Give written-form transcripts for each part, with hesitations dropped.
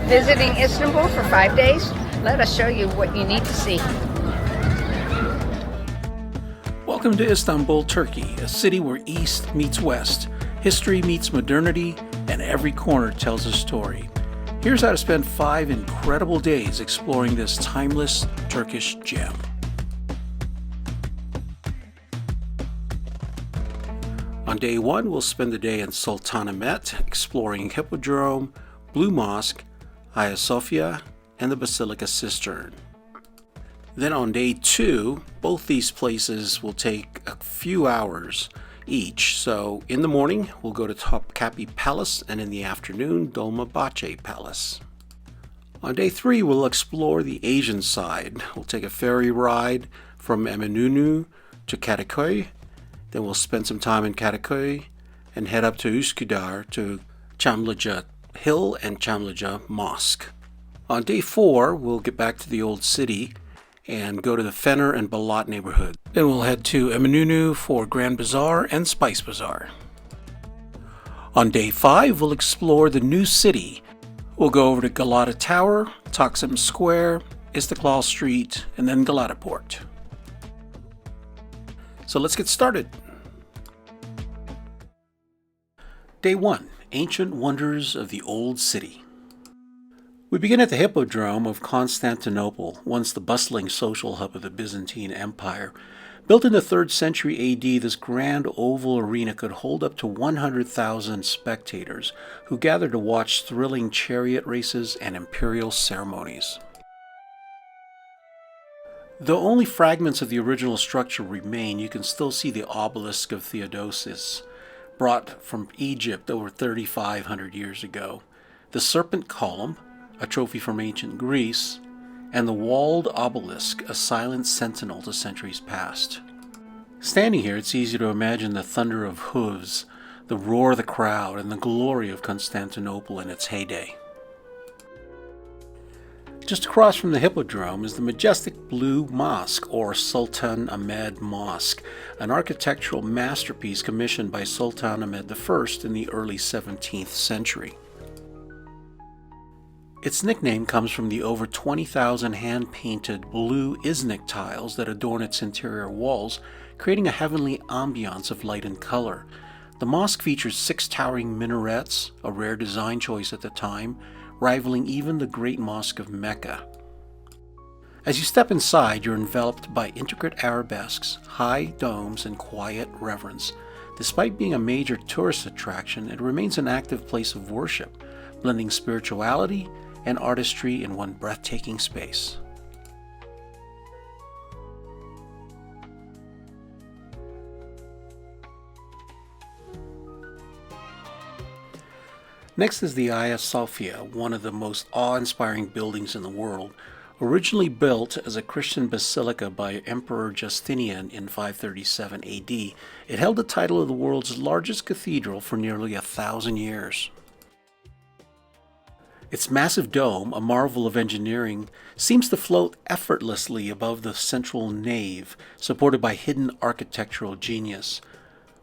Visiting Istanbul for 5 days? Let us show you what you need to see. Welcome to Istanbul, Turkey, a city where East meets West, history meets modernity, and every corner tells a story. Here's how to spend 5 incredible days exploring this timeless Turkish gem. On day 1, we'll spend the day in Sultanahmet, exploring Hippodrome, Blue Mosque, Hagia Sophia, and the Basilica Cistern. Then on day 2, both these places will take a few hours each. So in the morning, we'll go to Topkapi Palace, and in the afternoon, Dolmabahçe Palace. On day 3, we'll explore the Asian side. We'll take a ferry ride from Eminönü to Kadikoy. Then we'll spend some time in Kadikoy and head up to Üsküdar to Çamlıca Hill and Çamlıca Mosque. On day 4, we'll get back to the old city and go to the Fener and Balat neighborhood. Then we'll head to Eminönü for Grand Bazaar and Spice Bazaar. On day 5, we'll explore the new city. We'll go over to Galata Tower, Taksim Square, Istiklal Street, and then Galataport. So let's get started. Day 1. Ancient Wonders of the Old City. We begin at the Hippodrome of Constantinople, once the bustling social hub of the Byzantine Empire. Built in the 3rd century AD, this grand oval arena could hold up to 100,000 spectators who gathered to watch thrilling chariot races and imperial ceremonies. Though only fragments of the original structure remain, you can still see the obelisk of Theodosius, brought from Egypt over 3,500 years ago, the serpent column, a trophy from ancient Greece, and the walled obelisk, a silent sentinel to centuries past. Standing here, it's easy to imagine the thunder of hooves, the roar of the crowd, and the glory of Constantinople in its heyday. Just across from the Hippodrome is the majestic Blue Mosque, or Sultan Ahmed Mosque, an architectural masterpiece commissioned by Sultan Ahmed I in the early 17th century. Its nickname comes from the over 20,000 hand-painted blue Iznik tiles that adorn its interior walls, creating a heavenly ambiance of light and color. The mosque features 6 towering minarets, a rare design choice at the time, rivaling even the Great Mosque of Mecca. As you step inside, you're enveloped by intricate arabesques, high domes, and quiet reverence. Despite being a major tourist attraction, it remains an active place of worship, blending spirituality and artistry in one breathtaking space. Next is the Hagia Sophia, one of the most awe-inspiring buildings in the world. Originally built as a Christian basilica by Emperor Justinian in 537 AD, it held the title of the world's largest cathedral for nearly 1,000 years. Its massive dome, a marvel of engineering, seems to float effortlessly above the central nave, supported by hidden architectural genius.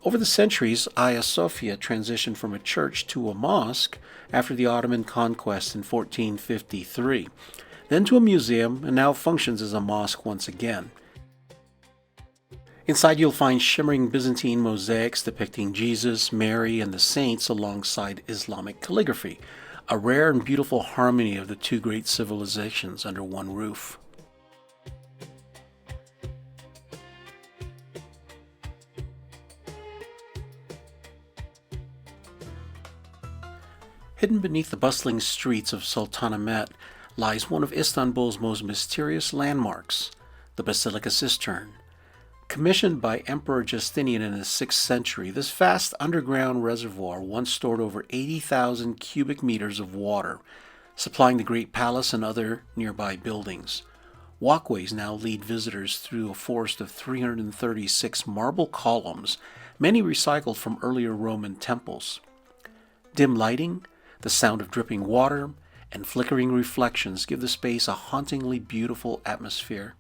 Over the centuries, Hagia Sophia transitioned from a church to a mosque after the Ottoman conquest in 1453, then to a museum, and now functions as a mosque once again. Inside you'll find shimmering Byzantine mosaics depicting Jesus, Mary, and the saints alongside Islamic calligraphy, a rare and beautiful harmony of the two great civilizations under one roof. Hidden beneath the bustling streets of Sultanahmet lies one of Istanbul's most mysterious landmarks, the Basilica Cistern. Commissioned by Emperor Justinian in the 6th century, this vast underground reservoir once stored over 80,000 cubic meters of water, supplying the Great Palace and other nearby buildings. Walkways now lead visitors through a forest of 336 marble columns, many recycled from earlier Roman temples. Dim lighting, the sound of dripping water, and flickering reflections give the space a hauntingly beautiful atmosphere.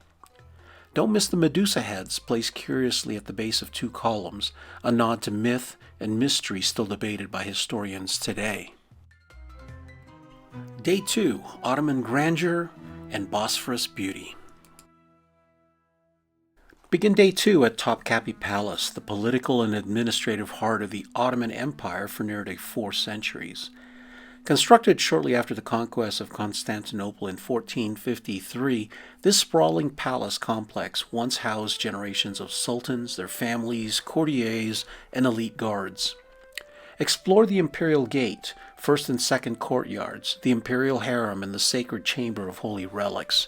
Don't miss the Medusa heads placed curiously at the base of 2 columns, a nod to myth and mystery still debated by historians today. Day 2, Ottoman grandeur and Bosphorus beauty. Begin day 2 at Topkapi Palace, the political and administrative heart of the Ottoman Empire for nearly 4 centuries. Constructed shortly after the conquest of Constantinople in 1453, this sprawling palace complex once housed generations of sultans, their families, courtiers, and elite guards. Explore the Imperial Gate, first and second courtyards, the Imperial Harem, and the Sacred Chamber of Holy Relics.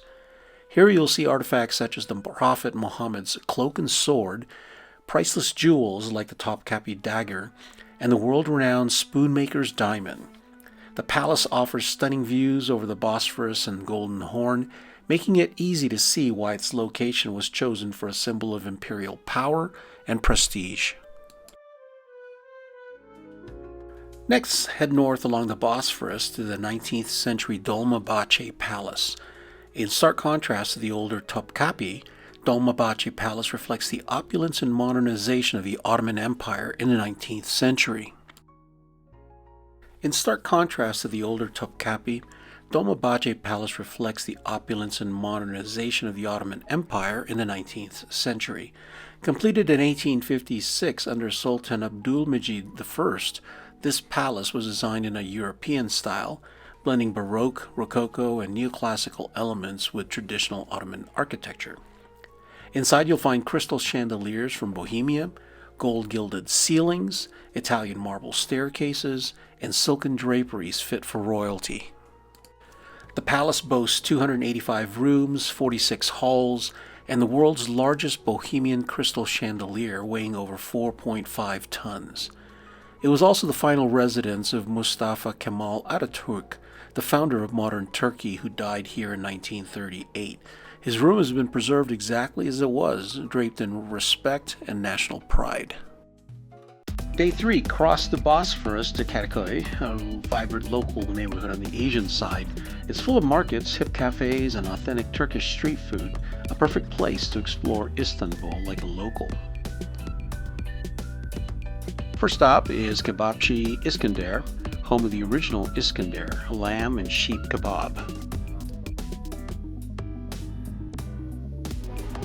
Here you'll see artifacts such as the Prophet Muhammad's cloak and sword, priceless jewels like the Topkapi dagger, and the world-renowned Spoonmaker's diamond. The palace offers stunning views over the Bosphorus and Golden Horn, making it easy to see why its location was chosen for a symbol of imperial power and prestige. Next, head north along the Bosphorus to the 19th century Dolmabahçe Palace. In stark contrast to the older Topkapi, Dolmabahçe Palace reflects the opulence and modernization of the Ottoman Empire in the 19th century. In stark contrast to the older Topkapi, Dolmabahçe Palace reflects the opulence and modernization of the Ottoman Empire in the 19th century. Completed in 1856 under Sultan Abdülmecid I, this palace was designed in a European style, blending Baroque, Rococo, and neoclassical elements with traditional Ottoman architecture. Inside you'll find crystal chandeliers from Bohemia, gold-gilded ceilings, Italian marble staircases, and silken draperies fit for royalty. The palace boasts 285 rooms, 46 halls, and the world's largest Bohemian crystal chandelier weighing over 4.5 tons. It was also the final residence of Mustafa Kemal Atatürk, the founder of modern Turkey, who died here in 1938. His room has been preserved exactly as it was, draped in respect and national pride. Day 3, cross the Bosphorus to Kadikoy, a vibrant local neighborhood on the Asian side. It's full of markets, hip cafes, and authentic Turkish street food, a perfect place to explore Istanbul like a local. First stop is Kebapçı Iskender, home of the original Iskender, lamb and sheep kebab.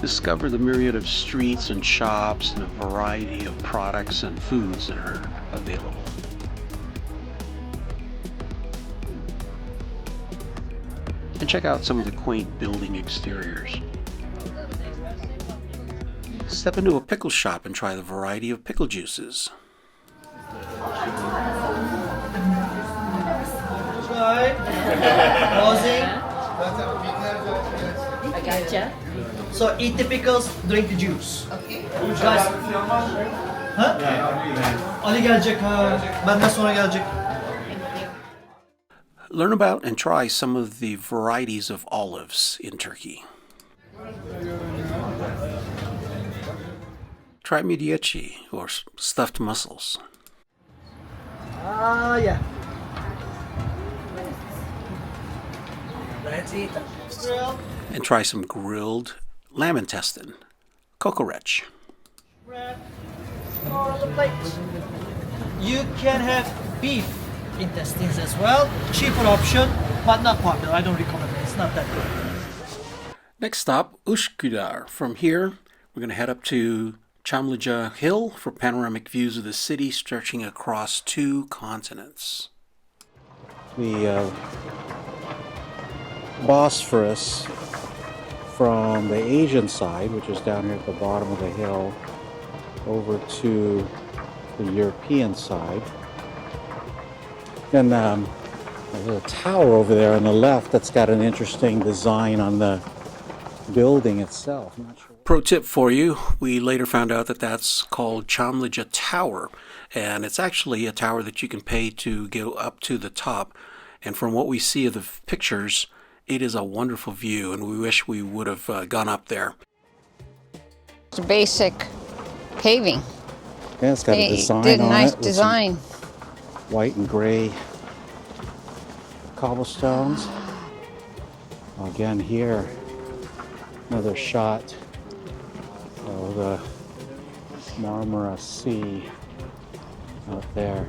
Discover the myriad of streets and shops and a variety of products and foods that are available. And check out some of the quaint building exteriors. Step into a pickle shop and try the variety of pickle juices. I gotcha. So eat the pickles, drink the juice. Okay. Guys. Ha? Ali gelecek ha. Benden sonra gelecek. Learn about and try some of the varieties of olives in Turkey. Try midyeci, or stuffed mussels. Ah, yeah. Let's eat. And try some grilled lamb intestine, kokoreç. On the plate. You can have beef intestines as well. Cheaper option, but not popular. I don't recommend it. It's not that good. Next stop, Üsküdar. From here, we're going to head up to Çamlıca Hill for panoramic views of the city stretching across 2 continents. The Bosphorus from the Asian side, which is down here at the bottom of the hill, over to the European side. And a little tower over there on the left that's got an interesting design on the building itself. I'm not sure. Pro tip for you, we later found out that that's called Çamlıca Tower, and it's actually a tower that you can pay to go up to the top. And from what we see of the pictures, it is a wonderful view, and we wish we would have gone up there. It's basic paving. Yeah, it's got a design did a on nice it. design. White and gray cobblestones. Again here, another shot of the Marmara Sea out there.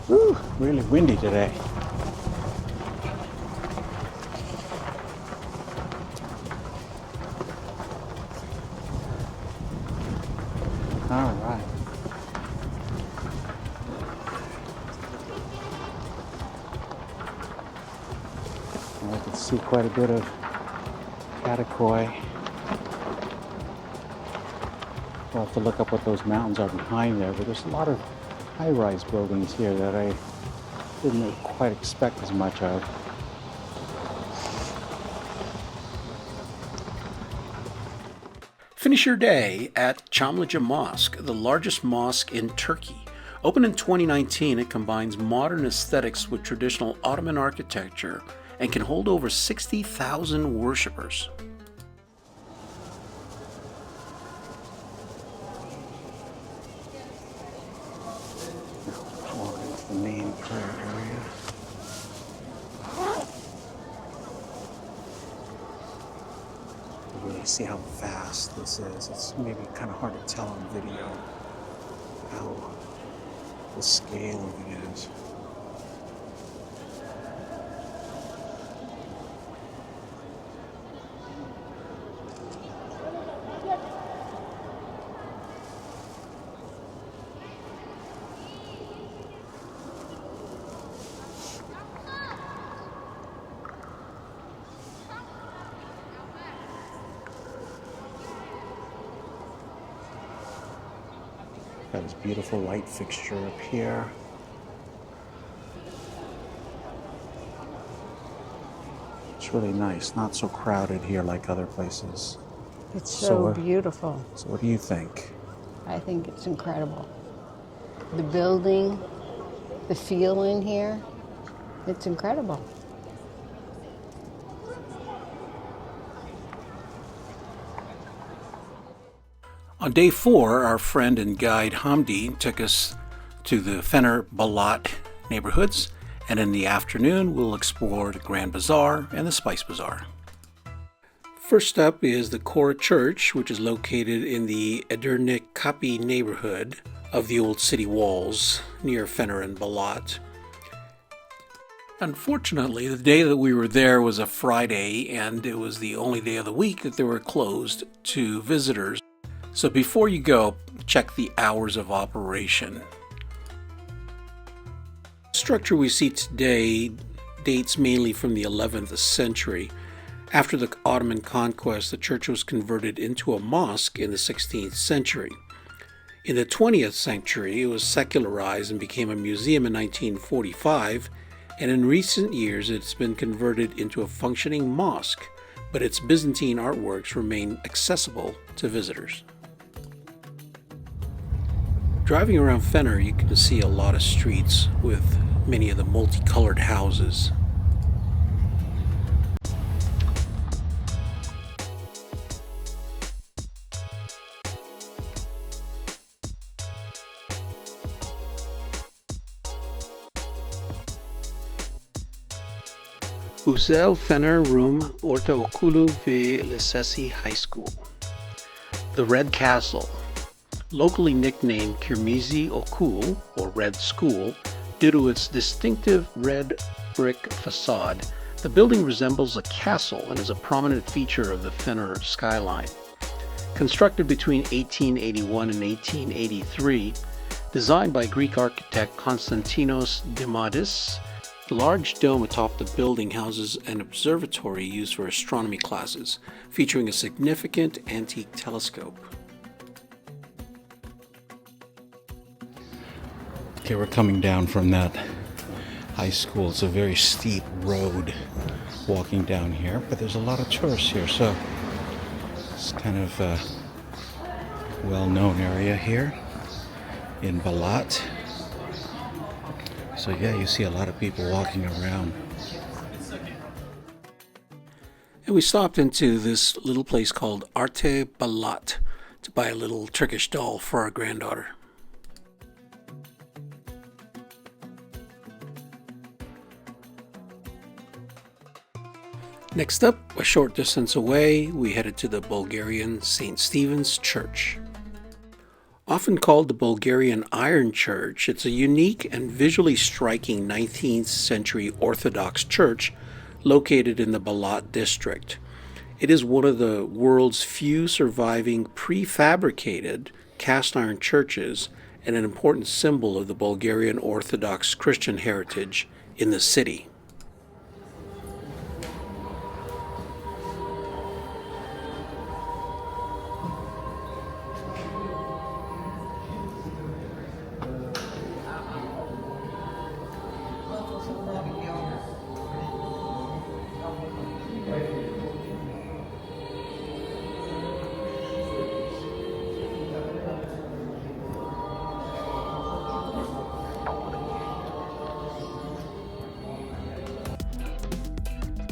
Woo, really windy today. All right. Well, I can see quite a bit of Kadikoy. We'll have to look up what those mountains are behind there, but there's a lot of high-rise buildings here that I didn't quite expect as much of. Finish your day at Çamlıca Mosque, the largest mosque in Turkey. Opened in 2019, it combines modern aesthetics with traditional Ottoman architecture and can hold over 60,000 worshippers. The main prayer area. You really see how vast this is. It's maybe kind of hard to tell on video how the scale of it is. Got this beautiful light fixture up here. It's really nice, not so crowded here like other places. It's so beautiful. So what do you think? I think it's incredible. The building, the feel in here, it's incredible. On day 4, our friend and guide Hamdi took us to the Fener and Balat neighborhoods, and in the afternoon we'll explore the Grand Bazaar and the Spice Bazaar. First up is the Chora Church, which is located in the Edirne neighborhood of the old city walls near Fener and Balat. Unfortunately, the day that we were there was a Friday, and it was the only day of the week that they were closed to visitors. So before you go, check the hours of operation. The structure we see today dates mainly from the 11th century. After the Ottoman conquest, the church was converted into a mosque in the 16th century. In the 20th century, it was secularized and became a museum in 1945, and in recent years it's been converted into a functioning mosque, but its Byzantine artworks remain accessible to visitors. Driving around Fener, you can see a lot of streets with many of the multicolored houses. Özel Fener Room Ortaokulu ve Lisesi High School. The Red Castle. Locally nicknamed Kırmızı Okul, or Red School, due to its distinctive red brick facade, the building resembles a castle and is a prominent feature of the Fener skyline. Constructed between 1881 and 1883, designed by Greek architect Konstantinos Dimadis, the large dome atop the building houses an observatory used for astronomy classes, featuring a significant antique telescope. Okay, we're coming down from that high school. It's a very steep road walking down here, but there's a lot of tourists here, so it's kind of a well-known area here in Balat. So yeah, you see a lot of people walking around. And we stopped into this little place called Arte Balat to buy a little Turkish doll for our granddaughter. Next up, a short distance away, we headed to the Bulgarian St. Stephen's Church. Often called the Bulgarian Iron Church, it's a unique and visually striking 19th century Orthodox church located in the Balat district. It is one of the world's few surviving prefabricated cast iron churches and an important symbol of the Bulgarian Orthodox Christian heritage in the city.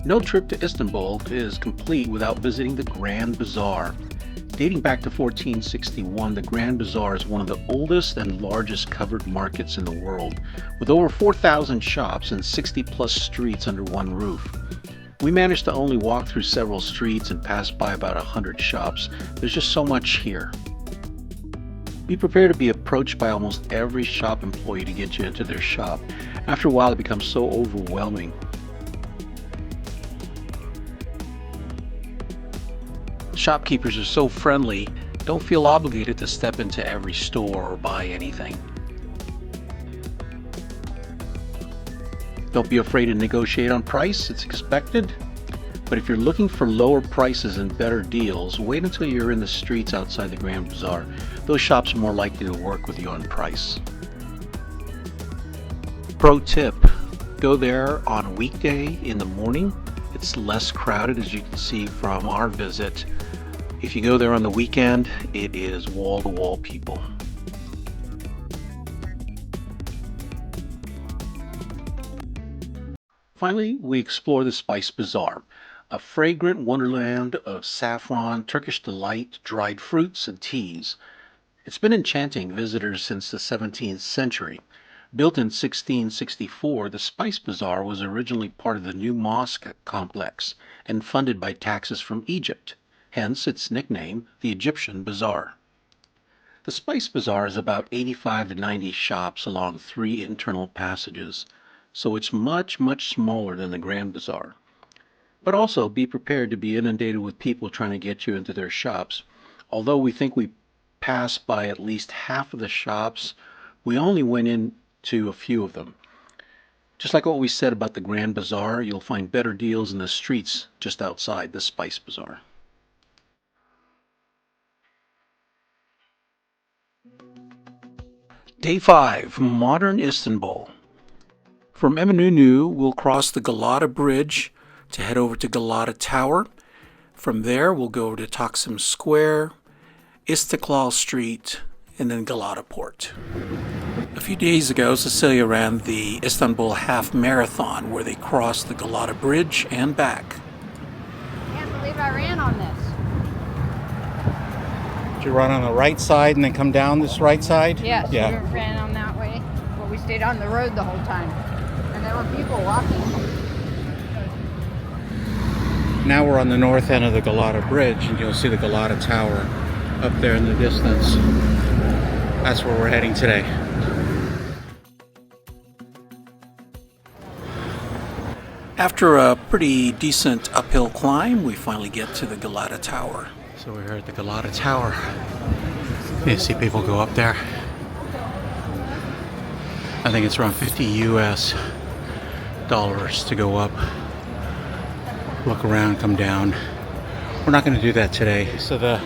No trip to Istanbul is complete without visiting the Grand Bazaar. Dating back to 1461, the Grand Bazaar is one of the oldest and largest covered markets in the world, with over 4,000 shops and 60-plus streets under one roof. We managed to only walk through several streets and pass by about 100 shops. There's just so much here. Be prepared to be approached by almost every shop employee to get you into their shop. After a while, it becomes so overwhelming. Shopkeepers are so friendly, don't feel obligated to step into every store or buy anything. Don't be afraid to negotiate on price, it's expected. But if you're looking for lower prices and better deals, wait until you're in the streets outside the Grand Bazaar. Those shops are more likely to work with you on price. Pro tip, go there on a weekday in the morning. It's less crowded, as you can see from our visit. If you go there on the weekend, it is wall-to-wall people. Finally, we explore the Spice Bazaar, a fragrant wonderland of saffron, Turkish delight, dried fruits, and teas. It's been enchanting visitors since the 17th century. Built in 1664, the Spice Bazaar was originally part of the new mosque complex and funded by taxes from Egypt, hence its nickname, the Egyptian Bazaar. The Spice Bazaar is about 85 to 90 shops along 3 internal passages, so it's much smaller than the Grand Bazaar. But also be prepared to be inundated with people trying to get you into their shops. Although we think we passed by at least half of the shops, we only went into a few of them. Just like what we said about the Grand Bazaar, you'll find better deals in the streets just outside the Spice Bazaar. Day 5, Modern Istanbul. From Eminönü, we'll cross the Galata Bridge to head over to Galata Tower. From there, we'll go over to Taksim Square, Istiklal Street, and then Galataport. A few days ago, Cecilia ran the Istanbul Half Marathon, where they crossed the Galata Bridge and back. I can't believe I ran on this. Did you run on the right side and then come down this right side? Yes, Yeah. we ran on that way, but we stayed on the road the whole time. And there were people walking. Now we're on the north end of the Galata Bridge, and you'll see the Galata Tower up there in the distance. That's where we're heading today. After a pretty decent uphill climb, we finally get to the Galata Tower. So we're here at the Galata Tower. You see people go up there. I think it's around $50 to go up. Look around, come down. We're not going to do that today. So the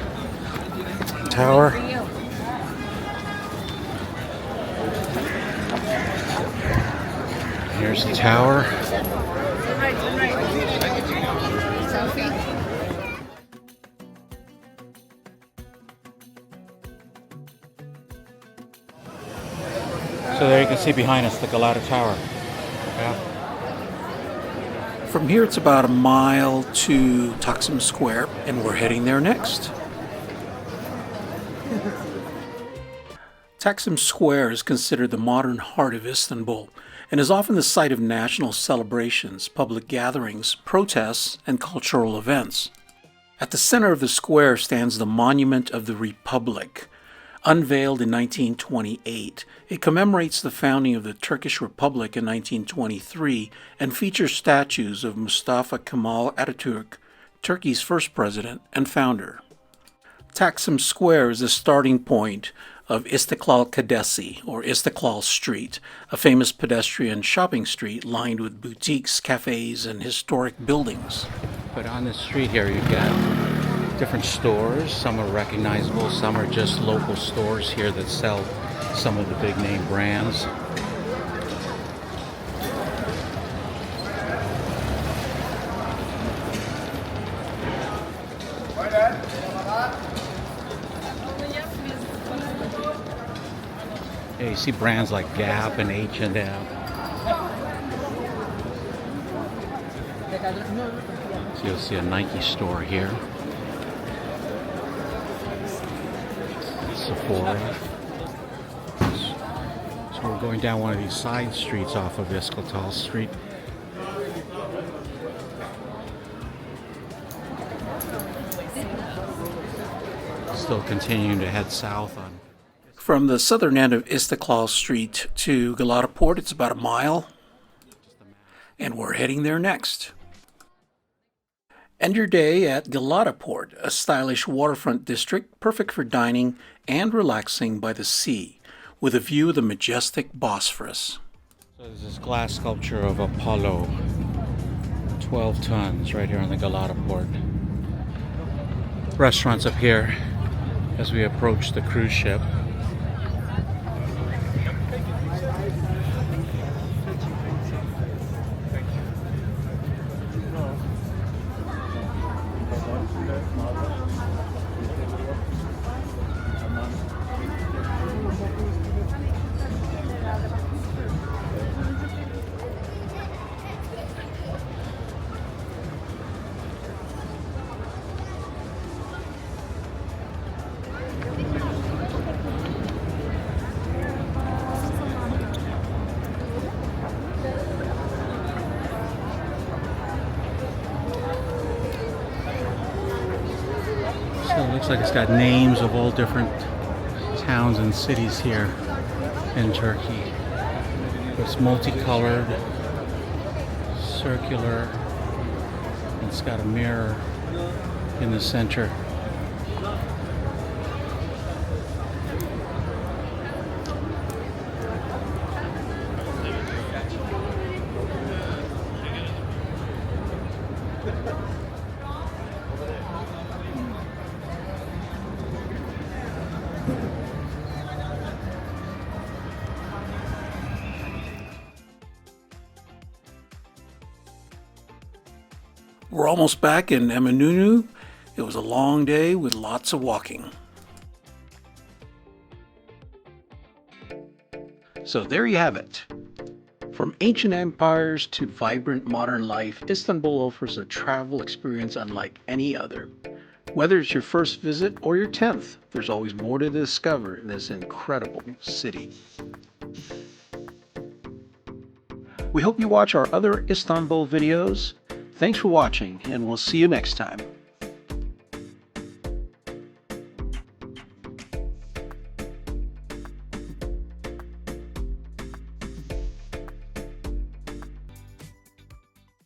tower. Here's the tower. So there you can see behind us the Galata Tower. Yeah. From here, it's about a mile to Taksim Square, and we're heading there next. Taksim Square is considered the modern heart of Istanbul and is often the site of national celebrations, public gatherings, protests, and cultural events. At the center of the square stands the Monument of the Republic, Unveiled in 1928, it commemorates the founding of the Turkish Republic in 1923 and features statues of Mustafa Kemal Atatürk, Turkey's first president and founder. Taksim Square is the starting point of Istiklal Caddesi, or Istiklal Street, a famous pedestrian shopping street lined with boutiques, cafes, and historic buildings. But on this street here, you've got different stores. Some are recognizable, some are just local stores here that sell some of the big name brands. Yeah, you see brands like Gap and H&M. So you'll see a Nike store here. Sephora. So we're going down one of these side streets off of Istiklal Street. Still continuing to head south on. From the southern end of Istiklal Street to Galataport, it's about a mile, and we're heading there next. End your day at Galataport, a stylish waterfront district perfect for dining and relaxing by the sea, with a view of the majestic Bosphorus. So there's this glass sculpture of Apollo, 12 tons, right here on the Galataport. Restaurants up here as we approach the cruise ship. So it looks like it's got names of all different towns and cities here in Turkey. It's multicolored, circular, and it's got a mirror in the center. We're almost back in Eminönü. It was a long day with lots of walking. So there you have it. From ancient empires to vibrant modern life, Istanbul offers a travel experience unlike any other. Whether it's your first visit or your 10th, there's always more to discover in this incredible city. We hope you watch our other Istanbul videos. Thanks for watching, and we'll see you next time.